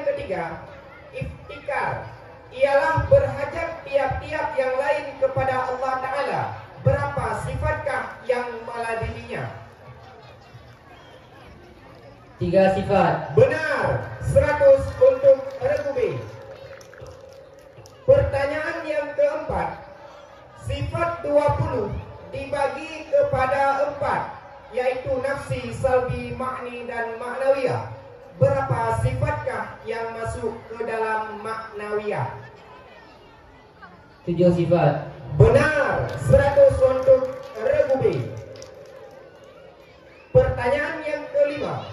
yang ketiga, iftikar, ialah berhajat tiap-tiap yang lain kepada Allah Ta'ala. Berapa sifatkah yang meladeninya? 3 sifat. Benar, 100 untuk regu B. Pertanyaan yang keempat, sifat 20 dibagi kepada 4, yaitu nafsi, salbi, makni, dan maknawiyah. Berapa sifatkah yang masuk ke dalam maknawiyah? 7 sifat. Benar, 100 untuk regu B. Pertanyaan yang kelima,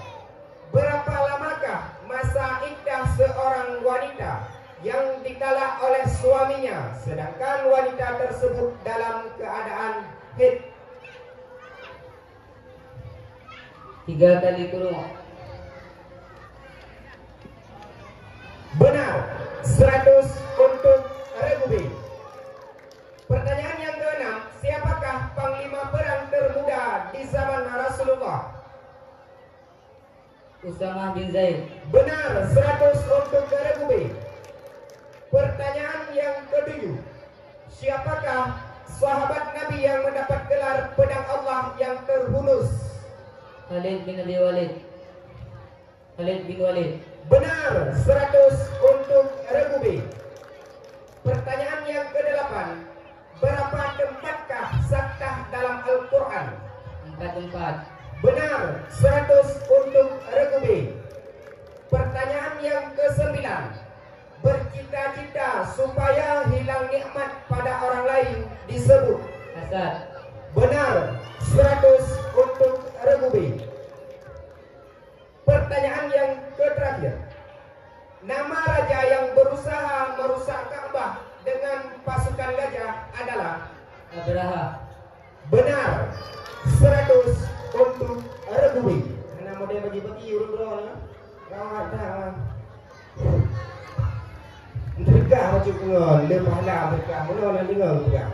berapa lamakah masa iddah seorang wanita yang ditalak oleh suaminya sedangkan wanita tersebut dalam keadaan haid? 3 kali kurung. Benar, 100 untuk regu B. Pertanyaan yang keenam, siapakah panglima perang termuda di zaman Rasulullah? Usamah bin Zaid. Benar, 100 untuk regu B. Pertanyaan yang ketujuh, siapakah sahabat Nabi yang mendapat gelar pedang Allah yang terhunus? Khalid bin Abi Walid. Khalid bin Walid. Benar, 100 untuk regu B. Pertanyaan yang kedelapan, berapa tempatkah saktah dalam Al-Quran? 4. Benar, 100 untuk regu B. Pertanyaan yang kesembilan, bercita-cita supaya hilang nikmat pada orang lain disebut? Hasad. Benar, 100 untuk regu B. Pertanyaan yang terakhir, nama raja yang berusaha merusak Ka'bah dengan pasukan gajah adalah? Abraha. Benar, 100 untuk regu B. Nama dia bagi-bagi urut berapa? Rawat dah. Mereka macam pengal, dia pahala mereka. Mana nak dengar mereka?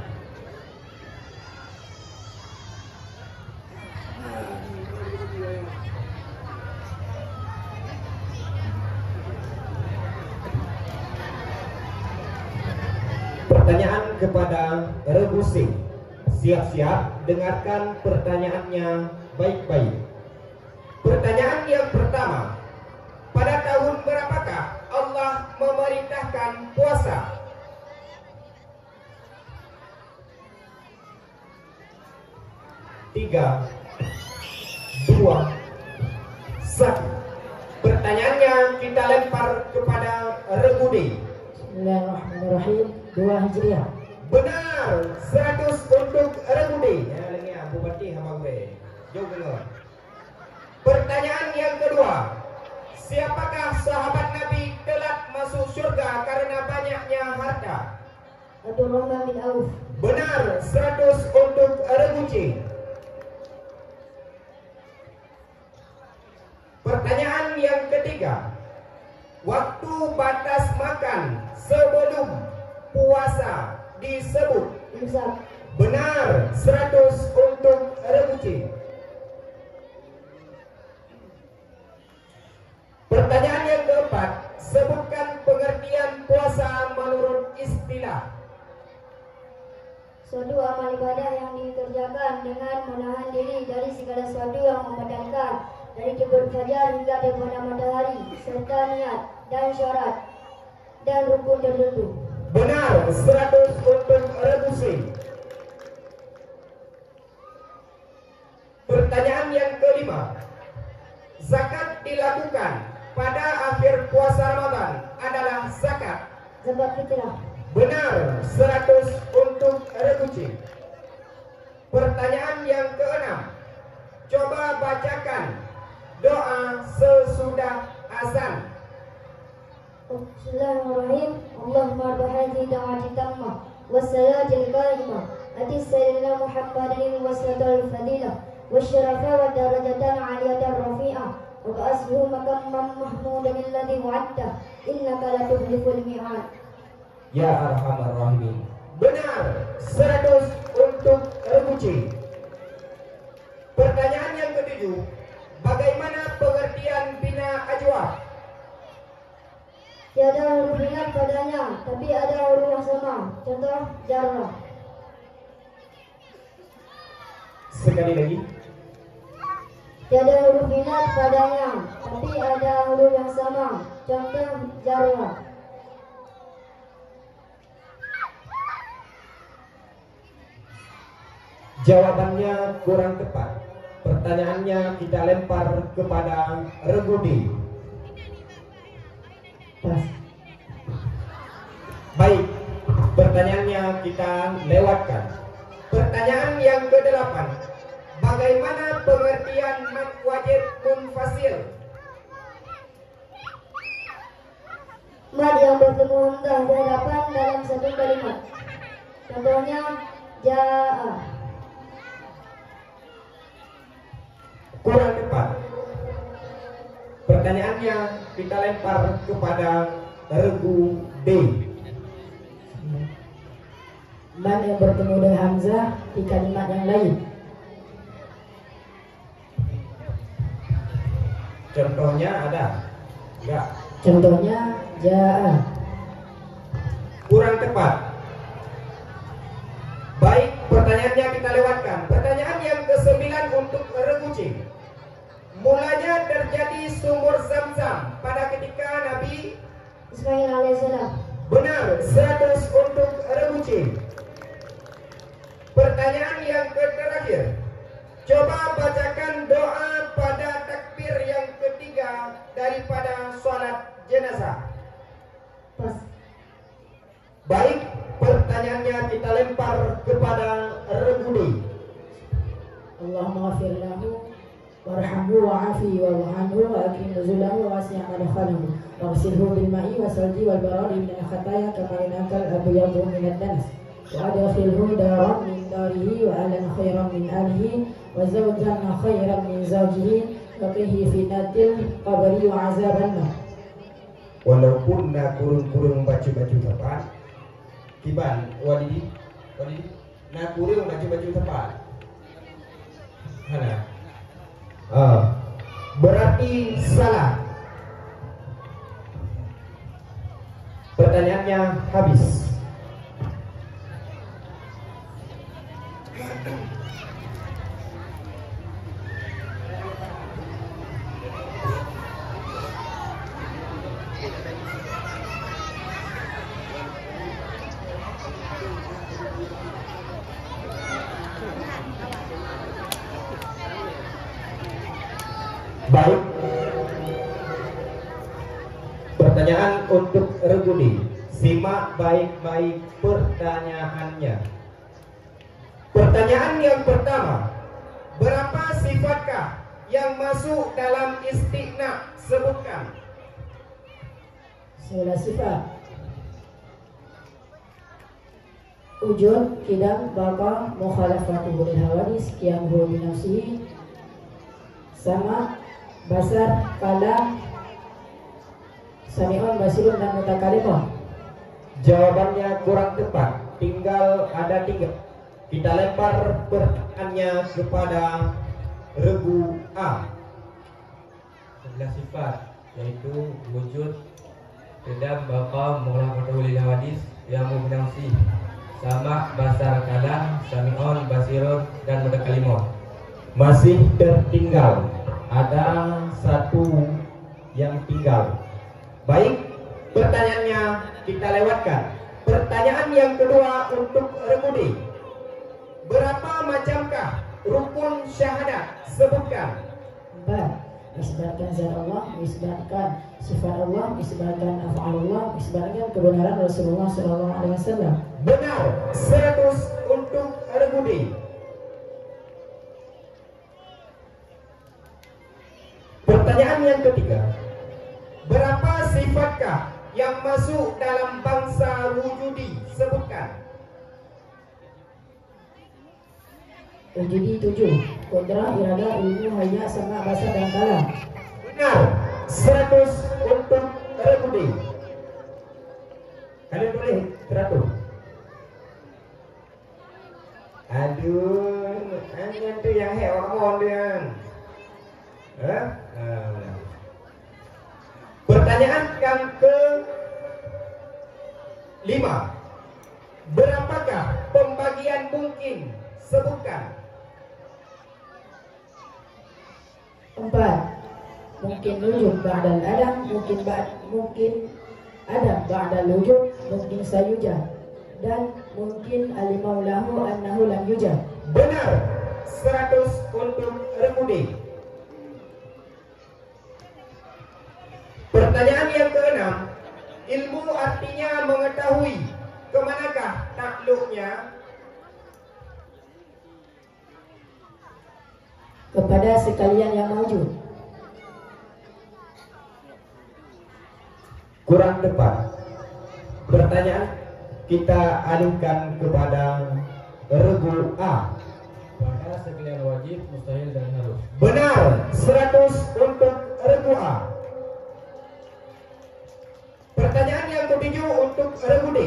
Pertanyaan kepada regu C. Siap-siap, dengarkan pertanyaannya baik-baik. Pertanyaan yang pertama, pada tahun berapakah Allah memerintahkan puasa? Tiga, dua, satu. Pertanyaannya kita lempar kepada regu D. Bismillahirrahmanirrahim. 2 Hijriah. Benar, 100 untuk regu D. Ya, lagi Abu Bakti sama gue. Jauh dengar. Pertanyaan yang kedua, siapakah sahabat Nabi telat masuk surga karena banyaknya harta? Abdurrahman bin Auf. Benar, 100 untuk regu C. Pertanyaan yang ketiga, waktu batas makan sebelum puasa disebut? Imsak. Benar, 100 untuk regu C. Pertanyaan yang keempat, sebutkan pengertian puasa menurut istilah. Suatu amal ibadah yang dikerjakan dengan menahan diri dari segala sesuatu yang membatalkan, dari terbit fajar hingga terbenam matahari, serta niat dan syarat dan rukun tertentu. Benar, 100 untuk regu C. Pertanyaan yang kelima, zakat dilakukan pada akhir puasa Ramadan adalah zakat? Zakat fitrah. Benar, 100 untuk regu C. Pertanyaan yang keenam, coba bacakan doa sesudah azan. Bismillahirrahmanirrahim. Allahumma bahadi da'ati tammah wassalatil qaimah ati sayyidina Muhammadin wasalatul fadilah wasyarafa wa darajatan aliyatan rafi'ah wa ba'asbuhu makamman mahmudan alladhi wa'adta innaka la tukhliful mi'ad. Ya Arhamar Rahimin. Benar, 100 untuk regu C. Pertanyaan yang ketujuh, bagaimana pengertian bina ajwa? Tiada huruf hilang padanya, tapi ada huruf yang sama. Contoh jarrah. Sekali lagi. Tiada huruf hilang padanya, tapi ada huruf yang sama. Contoh jarrah. Jawabannya kurang tepat. Pertanyaannya kita lempar kepada Regudi. Pas. Baik, pertanyaannya kita lewatkan. Pertanyaan yang ke-8. Bagaimana pengertian mad wajib munfasil? Mad yang bertemu hamzah di hadapan dalam satu kalimat. Contohnya jaa. Kurang tepat. Pertanyaannya kita lempar kepada Regu D. Mad yang bertemu dengan hamzah di kalimat yang lain. Contohnya ada? Enggak. Contohnya jaa. Kurang tepat. Baik, pertanyaannya kita lewatkan. Pertanyaan yang ke-9 untuk Regu C. Mulanya terjadi sumur Zam-Zam pada ketika Nabi Ismail alaihissalam. benar, 100 untuk Regu C. Pertanyaan yang terakhir. Coba bacakan doa pada takbir yang ketiga daripada sholat jenazah. Pas. Baik, pertanyaannya kita lempar kepada Regudi. Allahumma ghafir lahu warhamhu wa'afi wa'anhu wa akrim nuzulahu wa wasi' madkhalahu waghsilhu bil ma'i wasalji wal barari min al khataya kama yanqal abyadu min ad-danas wa adkhilhu daran min darihi wa alan khairan min alihi wa zawjan khairan min zawjihi wa qihi fitnatil qabri wa azaban nar. Walaupun nak kurung-kurung baju-baju tepat, Kiban, Walidi, nak kurung baju-baju tepat. Mana? Berarti salah. Pertanyaannya habis. Baik. Pertanyaan untuk Regudi. Simak baik-baik pertanyaannya. Pertanyaan yang pertama. Berapa sifatkah yang masuk dalam istighna? Sebutkan. 11 sifat. Ujud, kidam, baqa, mukhalafatuhu lil hawadis, qiyamuhu bi nafsihi, sama, basar, kalam, sami'un, basirun, dan mutakalimah. Jawabannya kurang tepat. Tinggal ada 3. Kita lempar pertanyaannya kepada Regu A. 11 sifat, yaitu wujud, kedam, baqa, mukhalafatuhu lil hawadis, qiyamuhu bi nafsihi, sama, basar, kalam, sami'un, basirun, dan mutakalimah. Masih tertinggal. Ada 1 yang tinggal. Baik, pertanyaannya kita lewatkan. Pertanyaan yang kedua untuk Regudi. Berapa macamkah rukun syahadat? Sebutkan. 4. Isbatkan zat Allah, isbatkan sifat Allah, isbatkan af'al Allah, isbatkan kebenaran Rasulullah SAW. Benar, 100 untuk Regudi. Pertanyaan yang ketiga. Berapa sifatkah yang masuk dalam bangsa wujudi? Sebutkan. Wujudi 7. Qudrah, irada, ilmu, haya, sama, basar, dan kalam. Benar, 100 untuk Regudi. Kalian boleh 100. Aduh, hanya tu yang hek hormon dia. Pertanyaan yang 5. Berapakah pembagian mungkin? Sebutkan. 4. Mungkin wujud ba'dal adam, mungkin adam ba'dal wujud, mungkin sayujad, dan mungkin alimaulahu annahu lam yujad. Benar. 100 untuk Remudi. Pertanyaan yang ke-6. Ilmu artinya mengetahui. Kemanakah takluknya? Kepada sekalian yang mawjud. Kurang tepat. Pertanyaan kita alihkan kepada regu A. Pada sekalian wajib, mustahil dan harus. Benar. 100 untuk regu A. Pertanyaan yang ke-7 untuk regu D.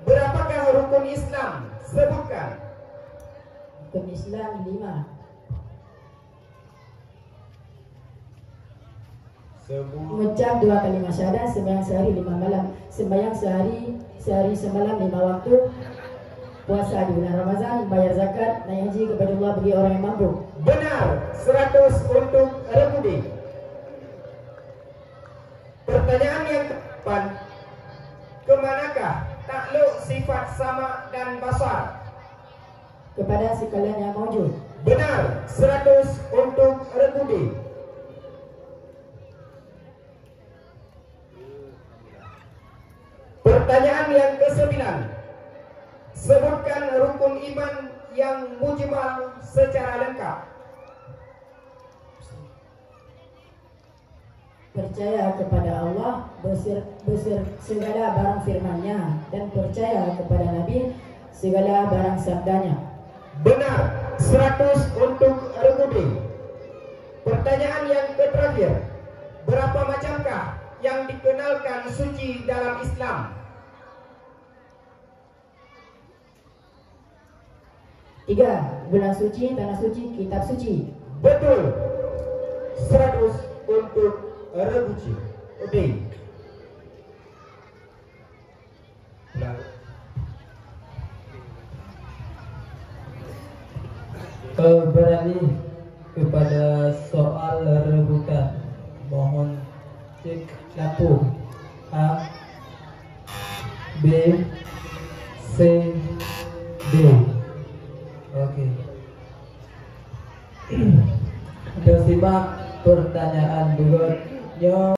Berapakah rukun Islam? Sebutkan. Rukun Islam 5. Mengucap 2 kalimat syahadat, sembahyang sehari 5 malam, sembahyang sehari semalam 5 waktu, puasa di bulan Ramadan, bayar zakat, naik haji kepada Allah bagi orang yang mampu. Benar. 100 untuk Remudi. Pertanyaan yang ke-8. Kemanakah takluk sifat sama dan basar? Kepada sekalian yang mawjud. Benar. 100 untuk Remudi. Pertanyaan yang ke-9. Sebutkan rukun iman yang mujmal secara lengkap. Percaya kepada Allah segala barang firman-Nya, dan percaya kepada Nabi segala barang sabdanya. Benar. 100 untuk Remudi. Pertanyaan yang terakhir. Berapa macamkah yang dikenalkan suci dalam Islam? 3. Bulan suci, tanah suci, kitab suci. Betul. 100 untuk Rebuci. Oke. Beralih kepada soal rebutan. Mohon cek lampu. A, B,